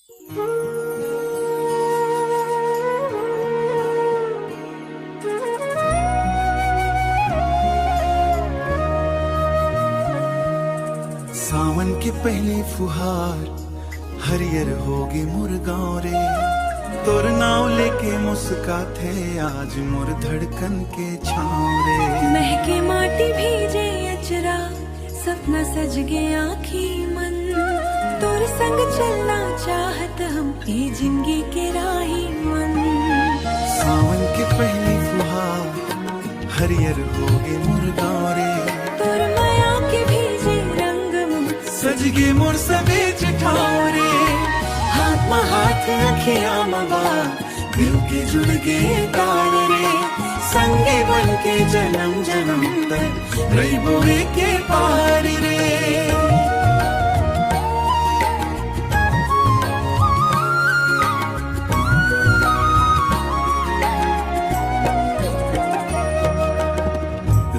सावन की पहली फुहार हरियर होगी मुरगांव रे, तोर नाव लेके मुस्काथे आज मोर धड़कन के छाँव रे। महके माटी भीजे अचरा सपना सज गए आँखी मन, तोर संग चलना चाहत हम ये जिंदगी के राही मन। सावन की पहली फुहार हरियर होगी मुरगांव रे, तोर माया के भीजे रंग में सज गे मोर सबे चिठाव रे। हाथ में हाथ अखियाँ मवा दिल के जुड़ गए तार रे, संगे बन के जन्म जन्म तक रहिबो के पार रे।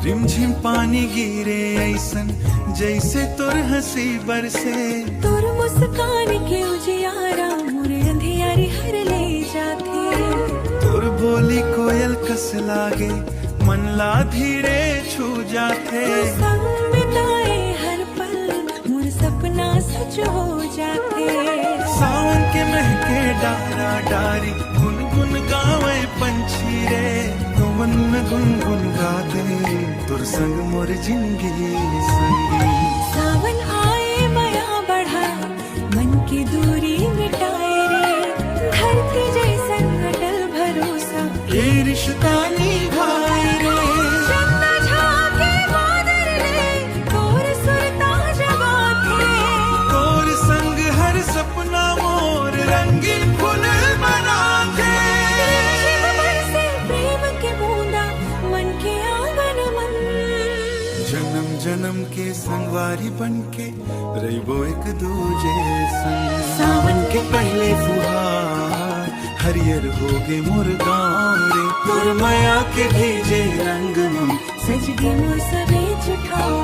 रिमझिम पानी गिरे ऐसन जैसे तोर हंसी बरसे, तोर मुस्कान के उजियारा मोरे अंधियारी हर ले जाते। तोर बोली कोयल कस लागे मन ला धीरे छू जाते। संग बिताए हर पल मोर सपना सच हो जाते। सावन के महके डारा डारी गुनगुन गावे पंछी रे, तुमन में गुनगुन गाते तुर संग मोर जिंदगी संगी। सावन आए माया बढ़ाए मन की दूरी मिटाए रे, धरती जैसन अटल भरोसा ये रिश्ता निभाए रे। चंदा झाके बादल रे तोर सुरता जगाते। तोर संग हर सपना मोर रंगीन फूल बनाते। से प्रेम के बूंदा मन के आंगन मन, जन्म जन्म के संगवारी बनके रहिबो एक दूजे संग। सावन के पहले फुहार हरियर होगे मोर गाँव रे, तोर माया के भीजे रंग में सज गए मोर सबे जुठाओ